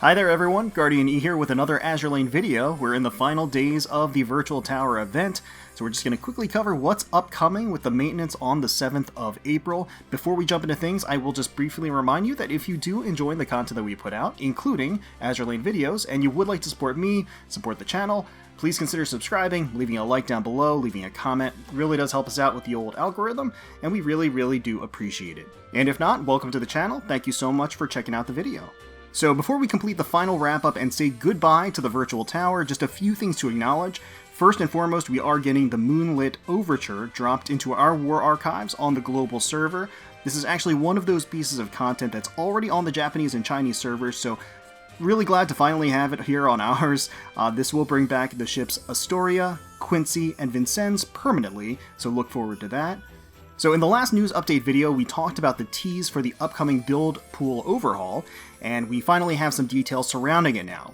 Hi there everyone, GuardianE here with another Azur Lane video. We're in the final days of the Virtual Tower event, so we're just going to quickly cover what's upcoming with the maintenance on the 7th of April. Before we jump into things, I will just briefly remind you that if you do enjoy the content that we put out, including Azur Lane videos, and you would like to support me, support the channel, please consider subscribing, leaving a like down below, leaving a comment. It really does help us out with the old algorithm, and we really do appreciate it. And if not, welcome to the channel. Thank you so much for checking out the video. So before we complete the final wrap-up and say goodbye to the Virtual Tower, just a few things to acknowledge. First and foremost, we are getting the Moonlit Overture dropped into our War Archives on the global server. This is actually one of those pieces of content that's already on the Japanese and Chinese servers, so really glad to finally have it here on ours. This will bring back the ships Astoria, Quincy, and Vincennes permanently, so look forward to that. So in the last news update video, we talked about the tease for the upcoming build pool overhaul, and we finally have some details surrounding it now.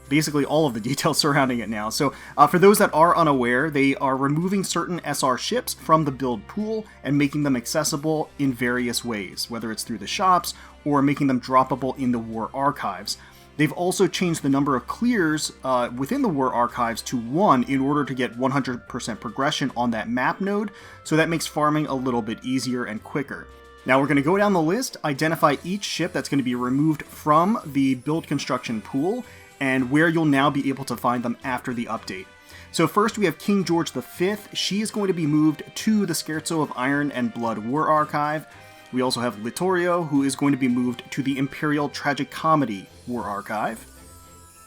Basically all of the details surrounding it now. So for those that are unaware, they are removing certain SR ships from the build pool and making them accessible in various ways, whether it's through the shops or making them droppable in the War Archives. They've also changed the number of clears within the War Archives to 1 in order to get 100% progression on that map node, so that makes farming a little bit easier and quicker. Now we're going to go down the list, identify each ship that's going to be removed from the build construction pool, and where you'll now be able to find them after the update. So first we have King George V. She is going to be moved to the Scherzo of Iron and Blood War Archive. We also have Littorio, who is going to be moved to the Imperial Tragic Comedy War Archive.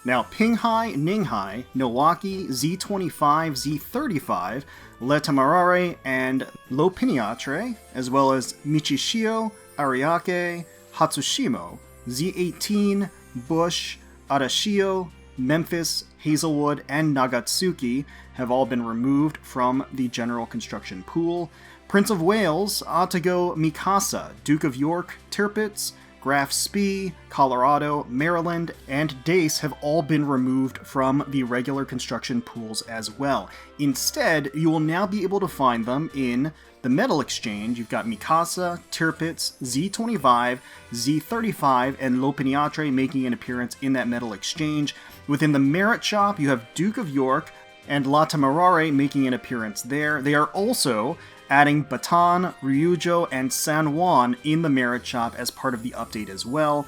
Now, Pinghai, Ninghai, Milwaukee, Z25, Z35, Le Temerare, and Lopiniatre, as well as Michishio, Ariake, Hatsushimo, Z18, Bush, Arashio, Memphis, Hazelwood, and Nagatsuki have all been removed from the general construction pool. Prince of Wales, Otago Mikasa, Duke of York, Tirpitz, Graf Spee, Colorado, Maryland, and Dace have all been removed from the regular construction pools as well. Instead, you will now be able to find them in the Metal Exchange. You've got Mikasa, Tirpitz, Z25, Z35, and Lopiniatre making an appearance in that Metal Exchange. Within the Merit Shop, you have Duke of York and La Temerare making an appearance there. They are also adding Bataan, Ryujo, and San Juan in the Merit Shop as part of the update as well.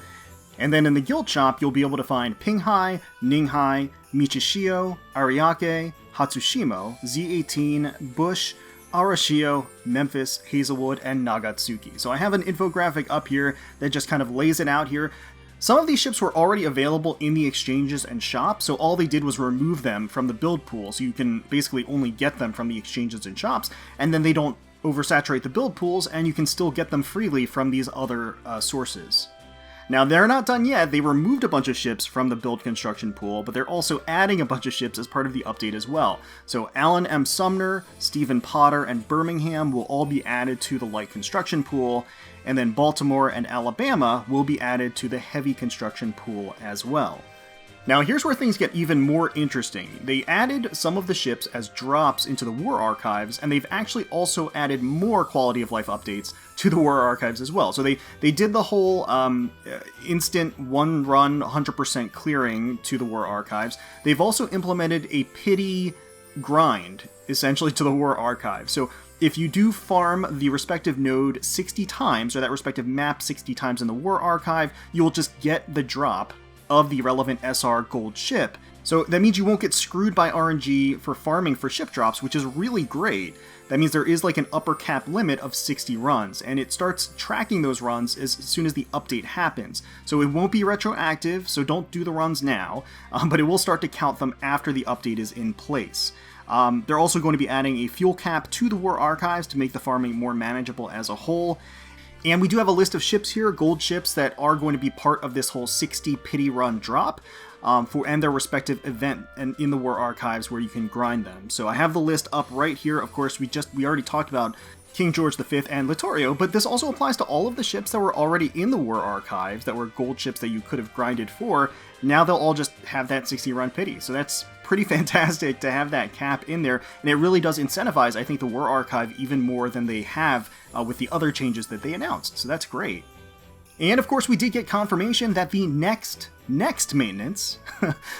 And then in the Guild Shop, you'll be able to find Pinghai, Ninghai, Michishio, Ariake, Hatsushimo, Z18, Bush, Arashio, Memphis, Hazelwood, and Nagatsuki. So I have an infographic up here that just kind of lays it out here. Some of these ships were already available in the exchanges and shops, so all they did was remove them from the build pool, so you can basically only get them from the exchanges and shops, and then they don't oversaturate the build pools, and you can still get them freely from these other sources. Now, they're not done yet. They removed a bunch of ships from the build construction pool, but they're also adding a bunch of ships as part of the update as well. So Alan M. Sumner, Stephen Potter, and Birmingham will all be added to the light construction pool, and then Baltimore and Alabama will be added to the heavy construction pool as well. Now here's where things get even more interesting. They added some of the ships as drops into the War Archives, and they've actually also added more quality of life updates to the War Archives as well. So they did the whole instant one run 100% clearing to the War Archives. They've also implemented a pity grind essentially to the War Archive. So if you do farm the respective node 60 times, or that respective map 60 times in the War Archive, you'll just get the drop of the relevant SR gold ship. So that means you won't get screwed by RNG for farming for ship drops, which is really great. That means there is like an upper cap limit of 60 runs, and it starts tracking those runs as soon as the update happens. So it won't be retroactive, so don't do the runs now, but it will start to count them after the update is in place. They're also going to be adding a fuel cap to the War Archives to make the farming more manageable as a whole. And we do have a list of ships here, gold ships, that are going to be part of this whole 60 pity run drop, and their respective event and in the War Archives where you can grind them. So I have the list up right here. Of course, we already talked about King George V and Littorio, but this also applies to all of the ships that were already in the War Archives that were gold ships that you could have grinded for. Now they'll all just have that 60 run pity. So that's pretty fantastic to have that cap in there, and it really does incentivize, I think, the War Archive even more than they have with the other changes that they announced. So that's great. And of course we did get confirmation that the next maintenance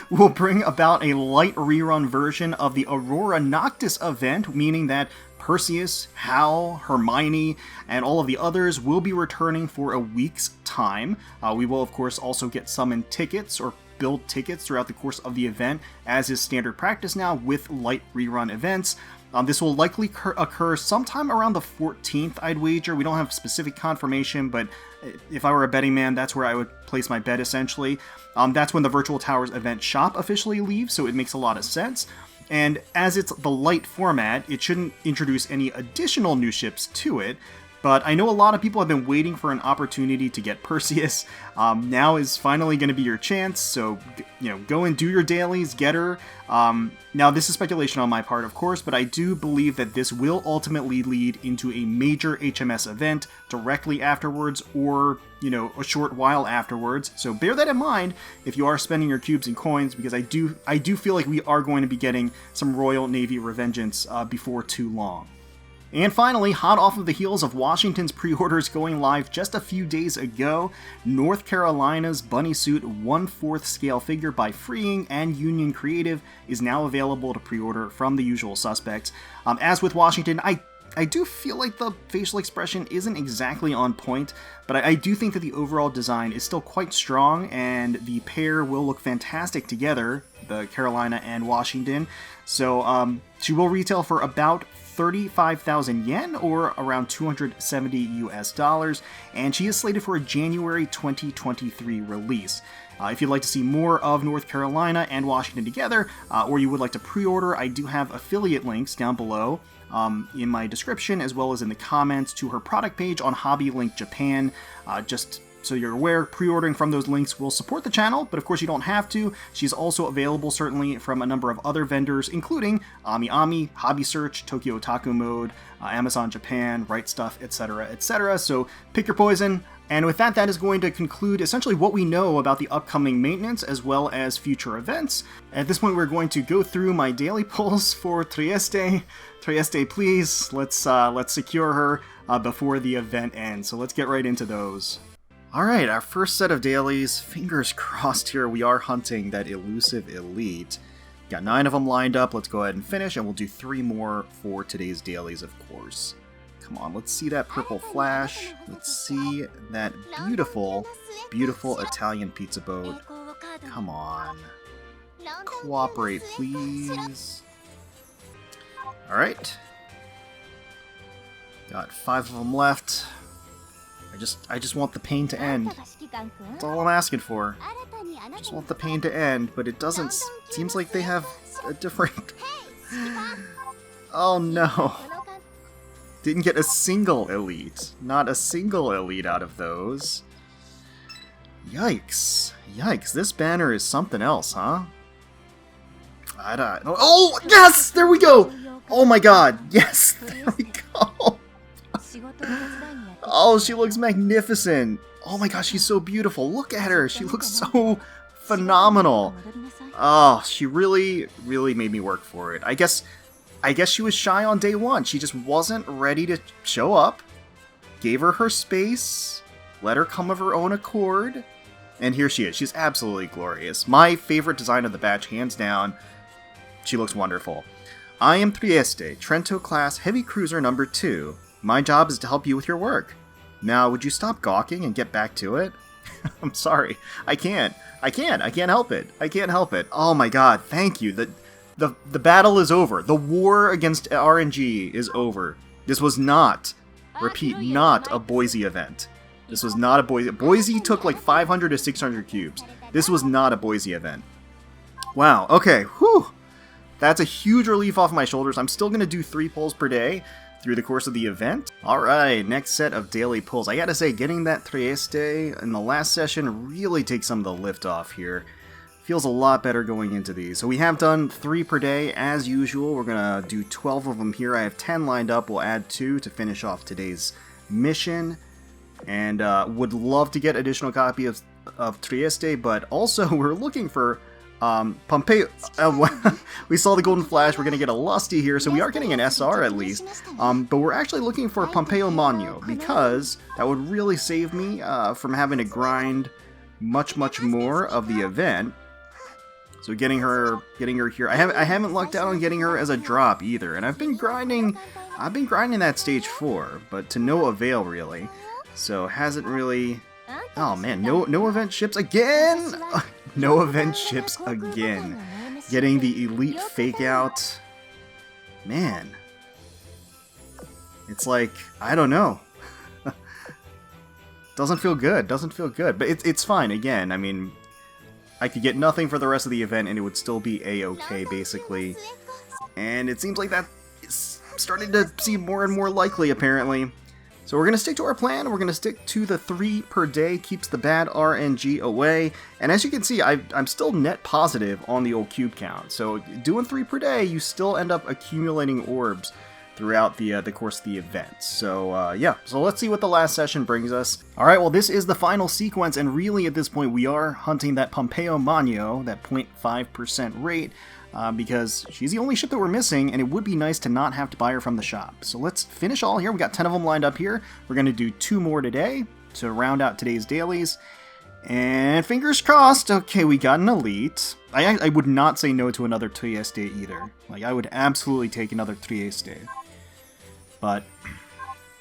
will bring about a light rerun version of the Aurora Noctis event, meaning that Perseus, Hal, Hermione, and all of the others will be returning for a week's time. We will of course also get summon tickets or build tickets throughout the course of the event, as is standard practice now with light rerun events. This will likely occur sometime around the 14th, I'd wager. We don't have specific confirmation, but if I were a betting man, that's where I would place my bet, essentially. That's when the Virtual Towers event shop officially leaves, so it makes a lot of sense. And as it's the light format, it shouldn't introduce any additional new ships to it. But I know a lot of people have been waiting for an opportunity to get Perseus. Now is finally going to be your chance, so go and do your dailies, get her. Now this is speculation on my part, of course, but I do believe that this will ultimately lead into a major HMS event directly afterwards, or a short while afterwards. So bear that in mind if you are spending your cubes and coins, because I do feel like we are going to be getting some Royal Navy revengeance before too long. And finally, hot off of the heels of Washington's pre-orders going live just a few days ago, North Carolina's Bunny Suit 1/4 scale figure by Freeing and Union Creative is now available to pre-order from the usual suspects. As with Washington, I do feel like the facial expression isn't exactly on point, but I do think that the overall design is still quite strong, and the pair will look fantastic together, the Carolina and Washington. So she will retail for about 35,000 yen, or around $270 US, and she is slated for a January 2023 release. If you'd like to see more of North Carolina and Washington together, or you would like to pre-order, I do have affiliate links down below in my description, as well as in the comments to her product page on Hobby Link Japan. Just so you're aware, pre-ordering from those links will support the channel, but of course you don't have to. She's also available certainly from a number of other vendors, including AmiAmi, Hobby Search, Tokyo Otaku Mode, Amazon Japan, Right Stuff, etc., etc. So pick your poison. And with that, that is going to conclude essentially what we know about the upcoming maintenance as well as future events. At this point, we're going to go through my daily pulls for Trieste. Trieste, please, let's secure her before the event ends. So let's get right into those. Alright, our first set of dailies, fingers crossed here, we are hunting that elusive elite. Got 9 of them lined up, let's go ahead and finish, and we'll do 3 more for today's dailies, of course. Come on, let's see that purple flash, let's see that beautiful, beautiful Italian pizza boat. Come on. Cooperate, please. Alright. Got 5 of them left. I just want the pain to end. That's all I'm asking for. I just want the pain to end, but it doesn't. Seems like they have a different... Oh no. Didn't get a single elite. Not a single elite out of those. Yikes. Yikes, this banner is something else, huh? I don't know. Oh, yes! There we go! Oh my god, yes! There we go! Oh, she looks magnificent. Oh my gosh, she's so beautiful. Look at her. She looks so phenomenal. Oh, she really, really made me work for it. I guess she was shy on day one. She just wasn't ready to show up. Gave her space. Let her come of her own accord. And here she is. She's absolutely glorious. My favorite design of the batch, hands down. She looks wonderful. I am Trieste, Trento class heavy cruiser number 2. My job is to help you with your work. Now, would you stop gawking and get back to it? I'm sorry. I can't help it. I can't help it. Oh my god, thank you. The battle is over. The war against RNG is over. This was not, repeat, not a Boise event. This was not a Boise. Boise took like 500 to 600 cubes. This was not a Boise event. Wow, okay, whew. That's a huge relief off my shoulders. I'm still going to do 3 pulls per day through the course of the event. Alright, next set of daily pulls. I gotta say, getting that Trieste in the last session really takes some of the lift off here. Feels a lot better going into these. So we have done 3 per day as usual. We're gonna do 12 of them here. I have 10 lined up. We'll add 2 to finish off today's mission. And would love to get additional copy of Trieste, but also we're looking for Pompeo, we saw the Golden Flash, we're going to get a Lusty here, so we are getting an SR at least, but we're actually looking for Pompeo Manjuu, because that would really save me from having to grind much more of the event. So getting her here, I haven't lucked out on getting her as a drop either, and I've been grinding that stage 4, but to no avail really, so hasn't really, oh man, no event ships again! No event ships again. Getting the elite fake out. Man. It's like, I don't know. Doesn't feel good. But it's fine. Again, I mean, I could get nothing for the rest of the event and it would still be a-okay, basically. And it seems like that is starting to seem more and more likely, apparently. So we're going to stick to our plan, we're going to stick to the 3 per day, keeps the bad RNG away, and as you can see, I'm still net positive on the old cube count, so doing 3 per day, you still end up accumulating orbs throughout the course of the event. So yeah, so let's see what the last session brings us. Alright, well this is the final sequence, and really at this point we are hunting that Pompeo Manjuu, that 0.5% rate, because she's the only ship that we're missing, and it would be nice to not have to buy her from the shop. So let's finish all here. We got 10 of them lined up here. We're going to do 2 more today to round out today's dailies. And fingers crossed, okay, we got an elite. I would not say no to another Trieste either. Like, I would absolutely take another Trieste. But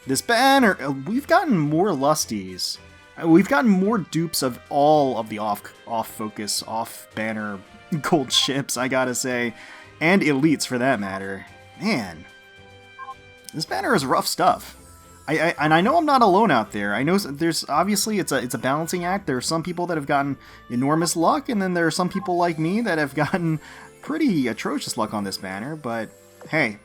this banner, we've gotten more Lusties. We've gotten more dupes of all of the off-focus, off-banner gold ships, I gotta say, and elites for that matter. Man, this banner is rough stuff. And I know I'm not alone out there. I know there's obviously it's a balancing act. There are some people that have gotten enormous luck, and then there are some people like me that have gotten pretty atrocious luck on this banner. But hey,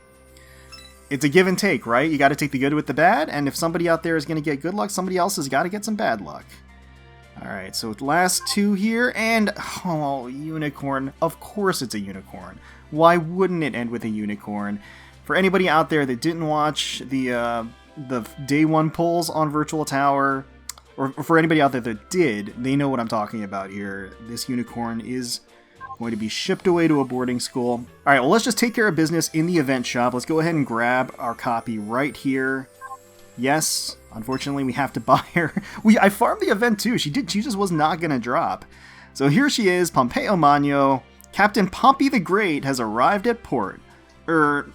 it's a give and take, right? You got to take the good with the bad, and if somebody out there is going to get good luck, somebody else has got to get some bad luck. Alright, so last 2 here, and, oh, unicorn. Of course it's a unicorn. Why wouldn't it end with a unicorn? For anybody out there that didn't watch the day 1 pulls on Virtual Tower, or for anybody out there that did, they know what I'm talking about here. This unicorn is going to be shipped away to a boarding school. Alright, well let's just take care of business in the event shop. Let's go ahead and grab our copy right here. Yes, unfortunately we have to buy her. I farmed the event too. She just was not gonna drop. So here she is, Pompeo Manjuu. Captain Pompey the Great has arrived at port. Good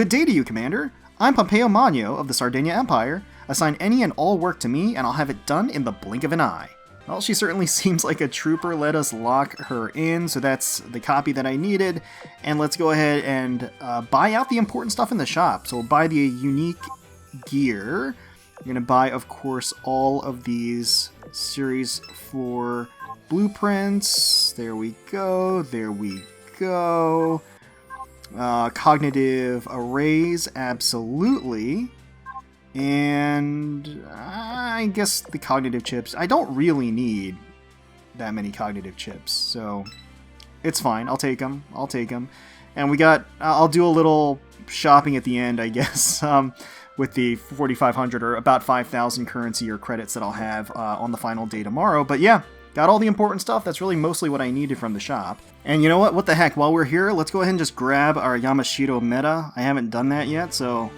day to you, Commander. I'm Pompeo Manjuu of the Sardinia Empire. Assign any and all work to me, and I'll have it done in the blink of an eye. Well, she certainly seems like a trooper. Let us lock her in. So that's the copy that I needed. And let's go ahead and buy out the important stuff in the shop. So we'll buy the unique gear. I'm going to buy, of course, all of these Series 4 blueprints. There we go. There we go. Cognitive arrays, absolutely. And I guess the cognitive chips. I don't really need that many cognitive chips, so it's fine. I'll take them. And we got, I'll do a little shopping at the end, I guess, with the 4,500 or about 5,000 currency or credits that I'll have on the final day tomorrow. But yeah, got all the important stuff. That's really mostly what I needed from the shop. And you know what? What the heck? While we're here, let's go ahead and just grab our Yamashiro meta. I haven't done that yet, so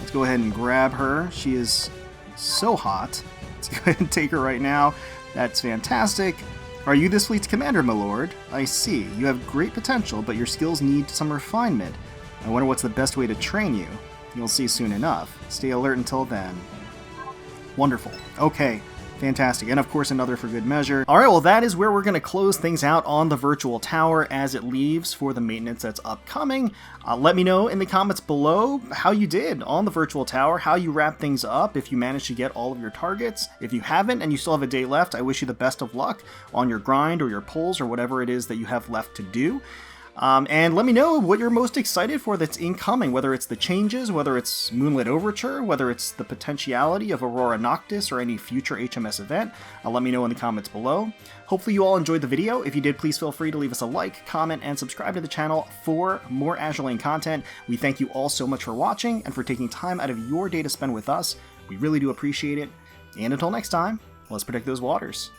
let's go ahead and grab her. She is so hot. Let's go ahead and take her right now. That's fantastic. Are you this fleet's commander, my lord? I see. You have great potential, but your skills need some refinement. I wonder what's the best way to train you. You'll see soon enough. Stay alert until then. Wonderful. Okay. Fantastic. And of course another for good measure. Alright, well that is where we're going to close things out on the virtual tower as it leaves for the maintenance that's upcoming. Let me know in the comments below how you did on the virtual tower, how you wrap things up, if you managed to get all of your targets. If you haven't and you still have a day left, I wish you the best of luck on your grind or your pulls or whatever it is that you have left to do. And let me know what you're most excited for that's incoming, whether it's the changes, whether it's Moonlit Overture, whether it's the potentiality of Aurora Noctis or any future HMS event. Let me know in the comments below. Hopefully you all enjoyed the video. If you did, please feel free to leave us a like, comment, and subscribe to the channel for more Azur Lane content. We thank you all so much for watching and for taking time out of your day to spend with us. We really do appreciate it. And until next time, let's protect those waters.